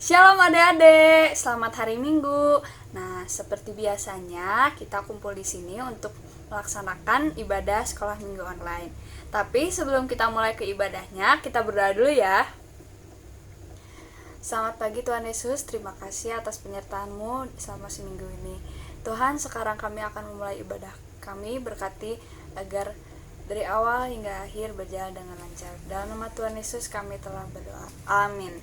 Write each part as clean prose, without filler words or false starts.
Shalom adik-adik, selamat hari Minggu. Nah, seperti biasanya kita kumpul di sini untuk melaksanakan ibadah sekolah Minggu online. Tapi sebelum kita mulai ke ibadahnya, kita berdoa dulu ya. Selamat pagi Tuhan Yesus, terima kasih atas penyertaan-Mu selama seminggu ini. Tuhan, sekarang kami akan memulai ibadah kami, berkati agar dari awal hingga akhir berjalan dengan lancar. Dalam nama Tuhan Yesus kami telah berdoa. Amin.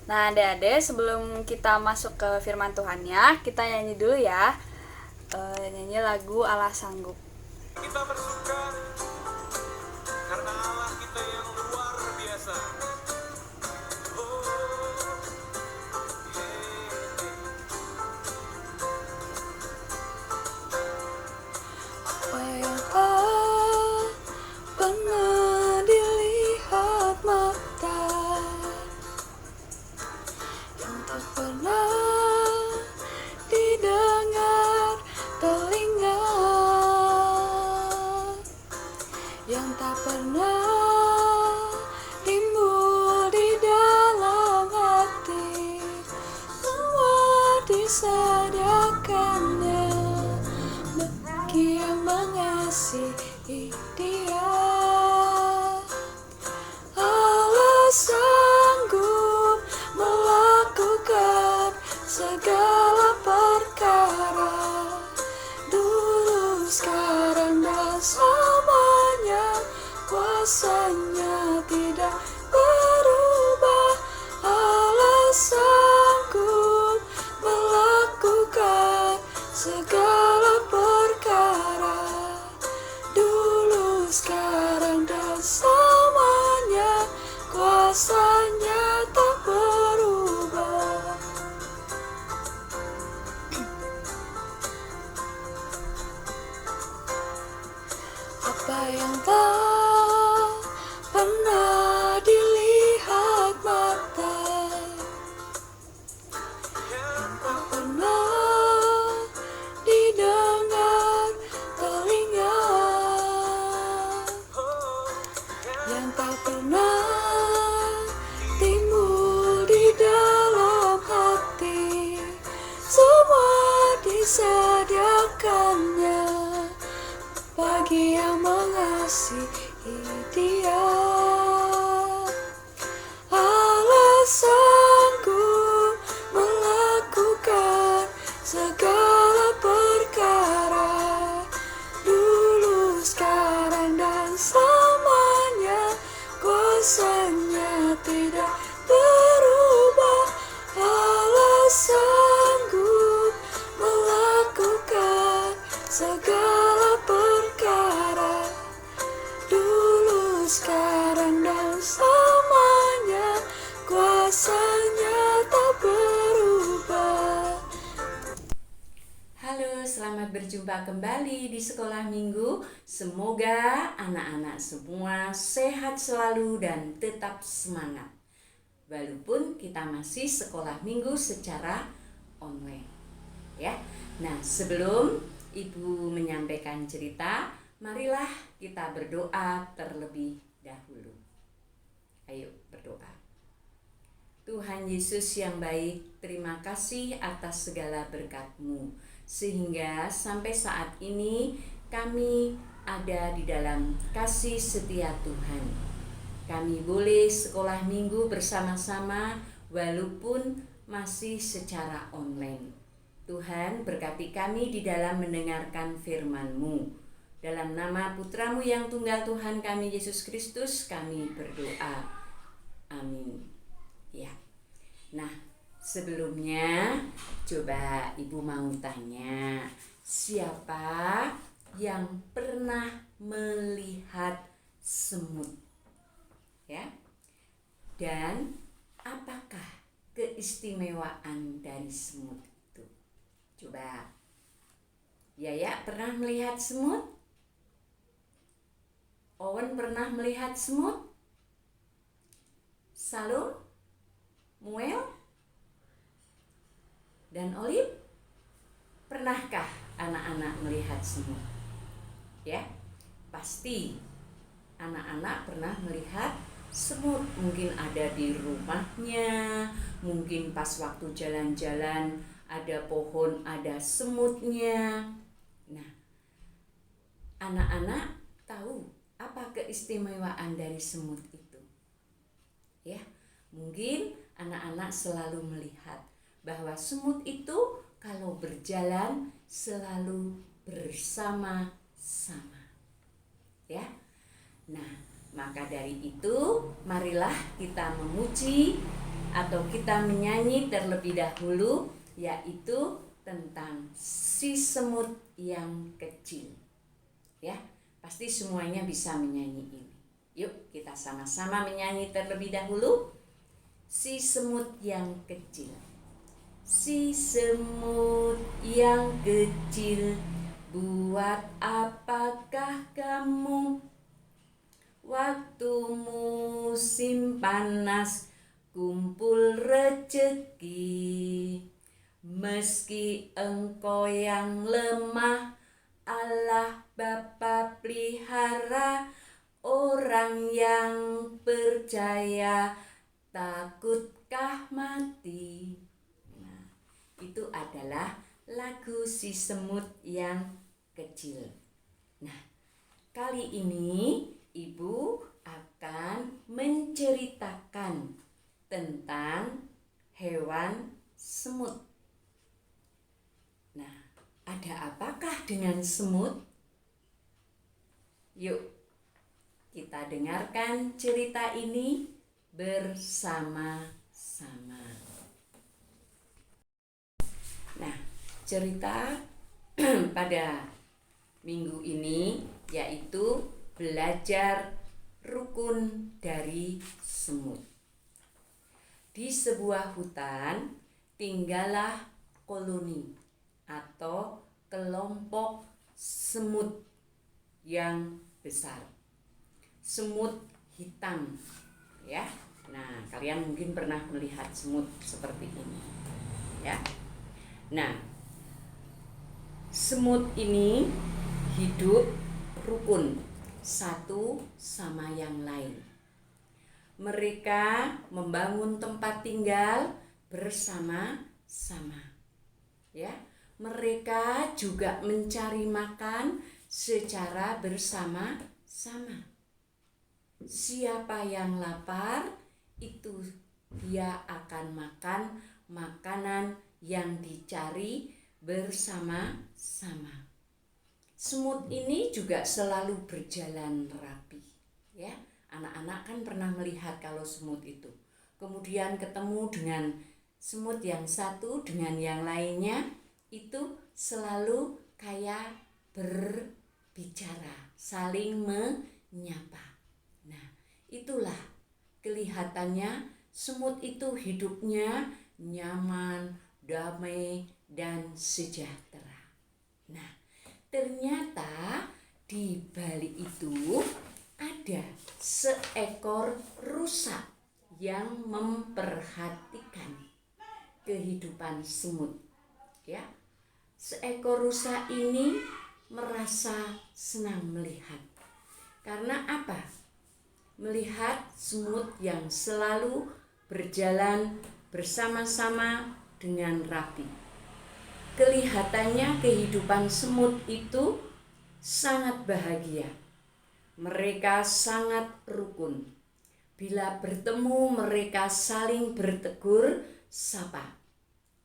Nah, adik-adik, sebelum kita masuk ke firman Tuhannya, kita nyanyi dulu ya. Nyanyi lagu Allah Sanggup. Kita bersuka karena Allah kita yang luar biasa. Oh, Apa yang tak pernah dilihat mata, yang tak pernah didengar telinga, yang tak pernah timbul di dalam hati, semua disediakannya bagi yang mengasihi Dia. Allah sanggup melakukan segala perkara, dulu, sekarang, dan selamanya. Kuasanya tidak berubah. Allah sanggup melakukan segala perkara, dulu, sekarang, dan selamanya. Kuasanya tak berubah. Apa yang tak pernah dilihat mata, yang tak pernah didengar telinga, yang tak pernah timbul di dalam hati, semua disediakannya bagi yang mengasihi Dia. Allah sanggup melakukan segala perkara, dulu, sekarang, dan selamanya. Kuasanya tidak berubah. Allah sanggup melakukan segala perkara, dulu, sekarang, dan selamanya. Kuasanya tak berubah. Halo, selamat berjumpa kembali di Sekolah Minggu. Semoga anak-anak semua sehat selalu dan tetap semangat. Walaupun kita masih sekolah minggu secara online. Ya. Nah, sebelum Ibu menyampaikan cerita, marilah kita berdoa terlebih dahulu. Ayo berdoa. Tuhan Yesus yang baik, terima kasih atas segala berkat-Mu, sehingga sampai saat ini kami ada di dalam kasih setia Tuhan. Kami boleh sekolah minggu bersama-sama walaupun masih secara online. Tuhan, berkati kami di dalam mendengarkan firman-Mu. Dalam nama Putra-Mu yang tunggal Tuhan kami Yesus Kristus kami berdoa. Amin. Ya. Nah, sebelumnya coba Ibu mau tanya, siapa yang pernah melihat semut? Ya. Dan apakah keistimewaan dari semut itu? Coba. Yaya pernah melihat semut? Owen pernah melihat semut? Salum, Muel, dan Olive, pernahkah anak-anak melihat semut? Ya, pasti anak-anak pernah melihat semut mungkin ada di rumahnya, mungkin pas waktu jalan-jalan ada pohon, ada semutnya. Nah, anak-anak tahu apa keistimewaan dari semut itu? Ya, mungkin anak-anak selalu melihat bahwa semut itu kalau berjalan selalu bersama-sama. Ya. Nah, maka dari itu marilah kita memuji atau kita menyanyi terlebih dahulu, yaitu tentang si semut yang kecil. Ya, pasti semuanya bisa menyanyi ini. Yuk kita sama-sama menyanyi terlebih dahulu. Si semut yang kecil. Si semut yang kecil, buat apakah kamu waktu musim panas kumpul rejeki? Meski engkau yang lemah, Allah Bapa pelihara. Orang yang percaya, takutkah mati? Nah, itu adalah lagu si semut yang kecil. Nah, kali ini Ibu akan menceritakan tentang hewan semut. Nah, ada apakah dengan semut? Yuk, kita dengarkan cerita ini bersama-sama. Nah, cerita pada minggu ini yaitu belajar rukun dari semut. Di sebuah hutan tinggallah koloni atau kelompok semut yang besar. Semut hitam, ya. Nah, kalian mungkin pernah melihat semut seperti ini, ya. Nah, semut ini hidup rukun satu sama yang lain. Mereka membangun tempat tinggal bersama-sama. Ya, mereka juga mencari makan secara bersama-sama. Siapa yang lapar, itu dia akan makan makanan yang dicari bersama-sama. Semut ini juga selalu berjalan rapi, ya. Anak-anak kan pernah melihat kalau semut itu. Kemudian ketemu dengan semut yang satu dengan yang lainnya, itu selalu kayak berbicara, saling menyapa. Nah, itulah kelihatannya semut itu hidupnya nyaman, damai, dan sejahtera. Nah, ternyata di balik itu ada seekor rusa yang memperhatikan kehidupan semut. Ya, seekor rusa ini merasa senang melihat. Karena apa? Melihat semut yang selalu berjalan bersama-sama dengan rapi. Kelihatannya kehidupan semut itu sangat bahagia. Mereka sangat rukun. Bila bertemu mereka saling bertegur sapa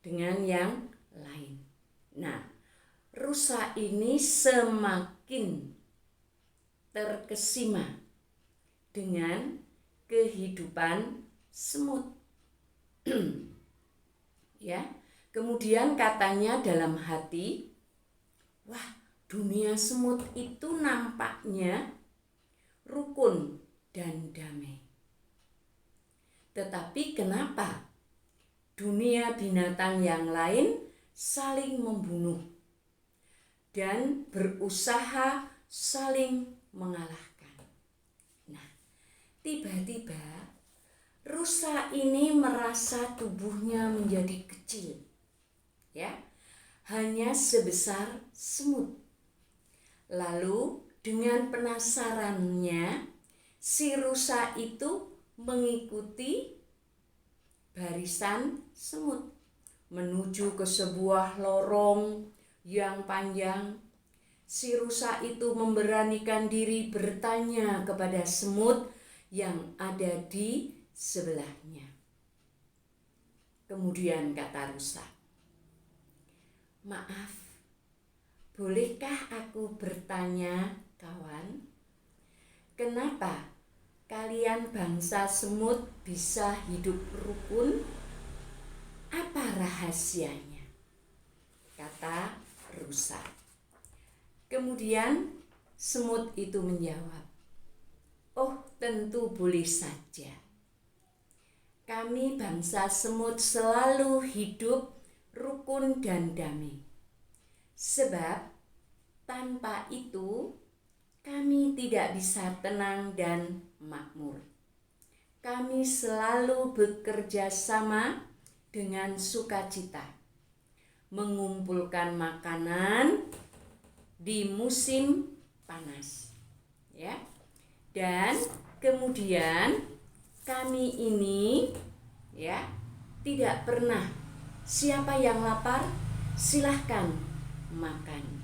dengan yang lain. Nah, rusa ini semakin terkesima dengan kehidupan semut. Ya, kemudian katanya dalam hati, wah, dunia semut itu nampaknya rukun dan damai. Tetapi kenapa dunia binatang yang lain saling membunuh dan berusaha saling mengalahkan? Nah, tiba-tiba rusa ini merasa tubuhnya menjadi kecil, ya, hanya sebesar semut. Lalu dengan penasarannya, si rusa itu mengikuti barisan semut menuju ke sebuah lorong yang panjang. Si rusa itu memberanikan diri bertanya kepada semut yang ada di sebelahnya. Kemudian kata rusa, "Maaf, bolehkah aku bertanya, kawan? Kenapa kalian bangsa semut bisa hidup rukun? Apa rahasianya?" Kata rusa. Kemudian semut itu menjawab, "Oh, tentu boleh saja. Kami bangsa semut selalu hidup rukun dan damai. Sebab tanpa itu kami tidak bisa tenang dan makmur. Kami selalu bekerja sama dengan sukacita, mengumpulkan makanan di musim panas, ya. Dan kemudian kami ini, ya, tidak pernah siapa yang lapar silahkan makan,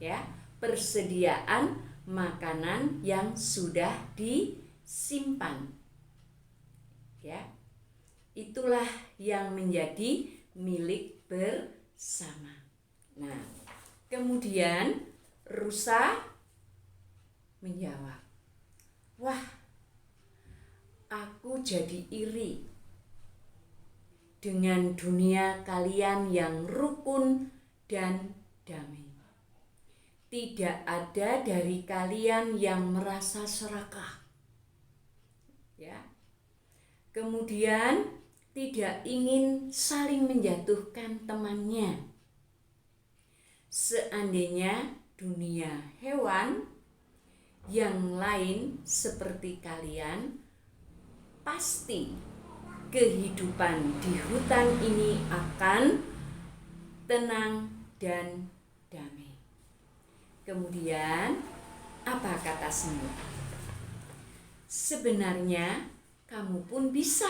ya. Persediaan makanan yang sudah disimpan, ya. Itulah yang menjadi milik bersama." Nah, kemudian rusa menjawab, "Wah, aku jadi iri dengan dunia kalian yang rukun dan damai. Tidak ada dari kalian yang merasa serakah, ya. Kemudian tidak ingin saling menjatuhkan temannya. Seandainya dunia hewan yang lain seperti kalian, pasti kehidupan di hutan ini akan tenang dan damai." Kemudian apa kata semut? "Sebenarnya kamu pun bisa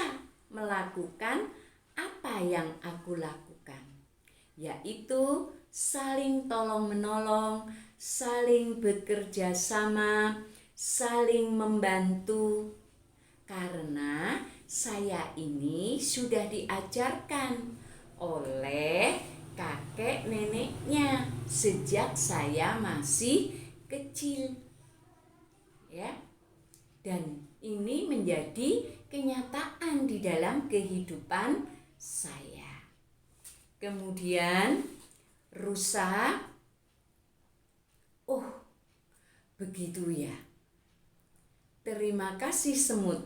melakukan apa yang aku lakukan, yaitu saling tolong-menolong, saling bekerja sama, saling membantu. Karena saya ini sudah diajarkan oleh kakek neneknya sejak saya masih kecil, ya. Dan ini menjadi kenyataan di dalam kehidupan saya." Kemudian rusa, "Oh, begitu ya. Terima kasih semut.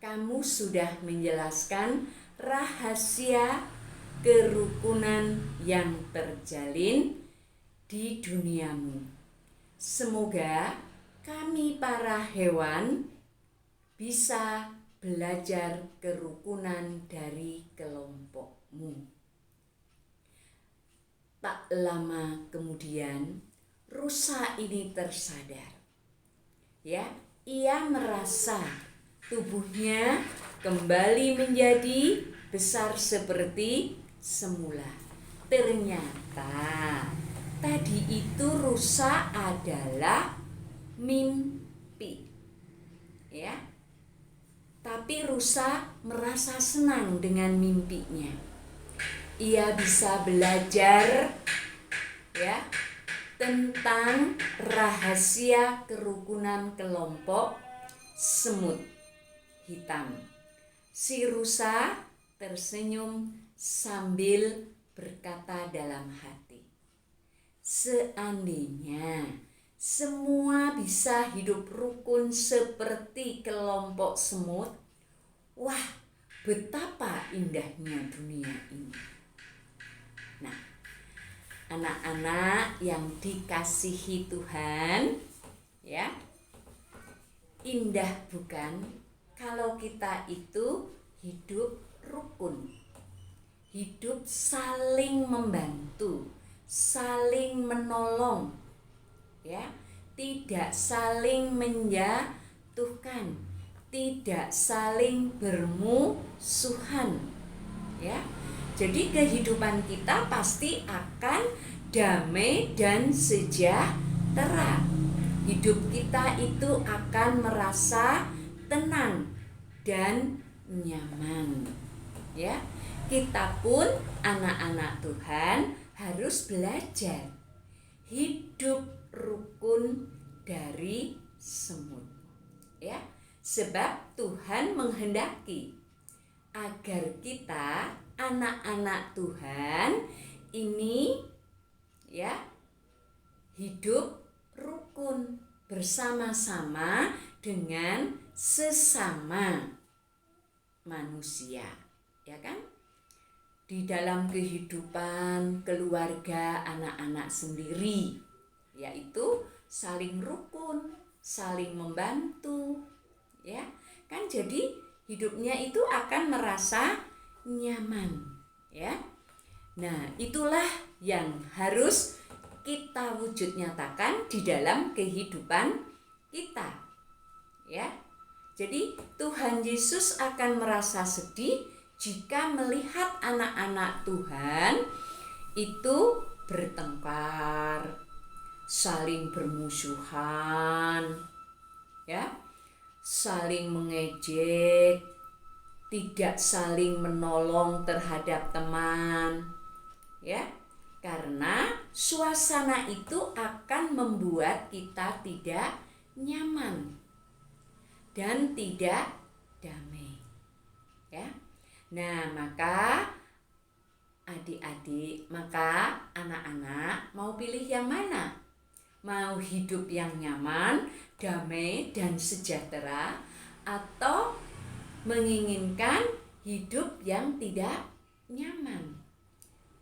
Kamu sudah menjelaskan rahasia kerukunan yang terjalin di duniamu. Semoga kami para hewan bisa belajar kerukunan dari kelompokmu." Tak lama kemudian rusa ini tersadar, ya. Ia merasa tubuhnya kembali menjadi besar seperti semula. Ternyata tadi itu rusa adalah mimpi, ya. Tapi rusa merasa senang dengan mimpinya. Ia bisa belajar, ya, tentang rahasia kerukunan kelompok semut hitam. Si rusa tersenyum sambil berkata dalam hati, "Seandainya semua bisa hidup rukun seperti kelompok semut, wah, betapa indahnya dunia ini." Nah, anak-anak yang dikasihi Tuhan, ya, indah bukan kalau kita itu hidup rukun, hidup saling membantu, saling menolong, ya, tidak saling menjatuhkan, tidak saling bermusuhan, ya. Jadi kehidupan kita pasti akan damai dan sejahtera. Hidup kita itu akan merasa tenang dan nyaman, ya. Kita pun anak-anak Tuhan harus belajar hidup rukun dari semut, ya. Sebab Tuhan menghendaki agar kita anak-anak Tuhan ini, ya, hidup rukun bersama-sama dengan sesama manusia, ya kan? Di dalam kehidupan keluarga anak-anak sendiri, yaitu saling rukun, saling membantu, ya kan? Jadi hidupnya itu akan merasa nyaman, ya. Nah, itulah yang harus kita wujud nyatakan di dalam kehidupan kita, ya. Jadi Tuhan Yesus akan merasa sedih jika melihat anak-anak Tuhan itu bertengkar, saling bermusuhan, ya, saling mengejek, tidak saling menolong terhadap teman, ya. Karena suasana itu akan membuat kita tidak nyaman dan tidak damai, ya. Nah, maka adik-adik, maka anak-anak mau pilih yang mana? Mau hidup yang nyaman, damai dan sejahtera, atau menginginkan hidup yang tidak nyaman?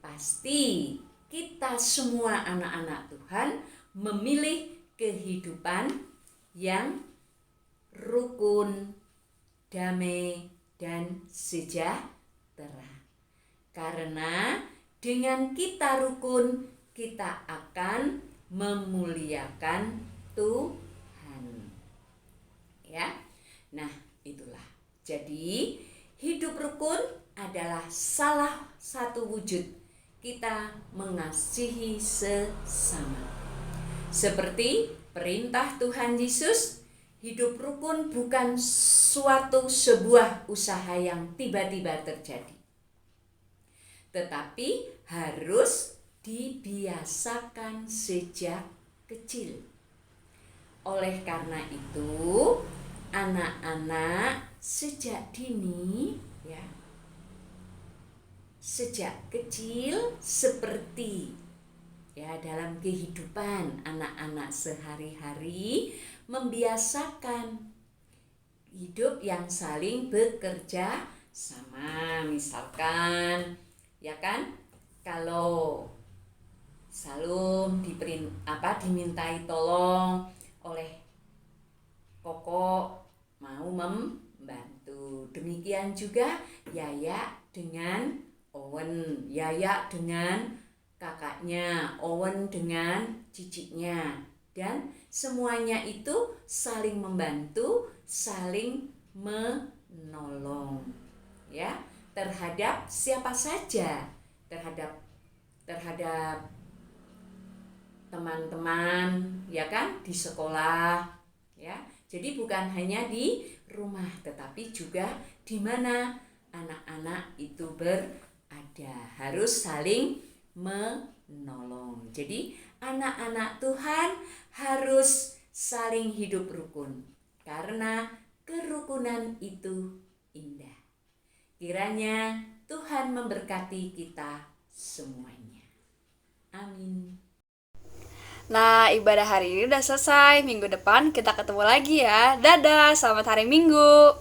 Pasti kita semua anak-anak Tuhan memilih kehidupan yang rukun, damai, dan sejahtera. Karena dengan kita rukun, kita akan memuliakan Tuhan, ya. Nah, itulah. Jadi, hidup rukun adalah salah satu wujud kita mengasihi sesama. Seperti perintah Tuhan Yesus, hidup rukun bukan sebuah usaha yang tiba-tiba terjadi, tetapi harus dibiasakan sejak kecil. Oleh karena itu, anak-anak sejak dini, ya, sejak kecil, seperti, ya, dalam kehidupan anak-anak sehari-hari, membiasakan hidup yang saling bekerja sama. Misalkan, ya kan, kalau Salum dimintai tolong oleh Koko, mau membantu. Demikian juga Yaya dengan Owen, Yaya dengan kakaknya, Owen dengan ciciknya, dan semuanya itu saling membantu, saling menolong, ya, terhadap siapa saja, terhadap teman-teman, ya kan, di sekolah, ya. Jadi bukan hanya di rumah, tetapi juga di mana anak-anak itu berada, harus saling menolong. Jadi anak-anak Tuhan harus saling hidup rukun, karena kerukunan itu indah. Kiranya Tuhan memberkati kita semuanya. Amin. Nah, ibadah hari ini udah selesai. Minggu depan kita ketemu lagi ya. Dadah, selamat hari Minggu.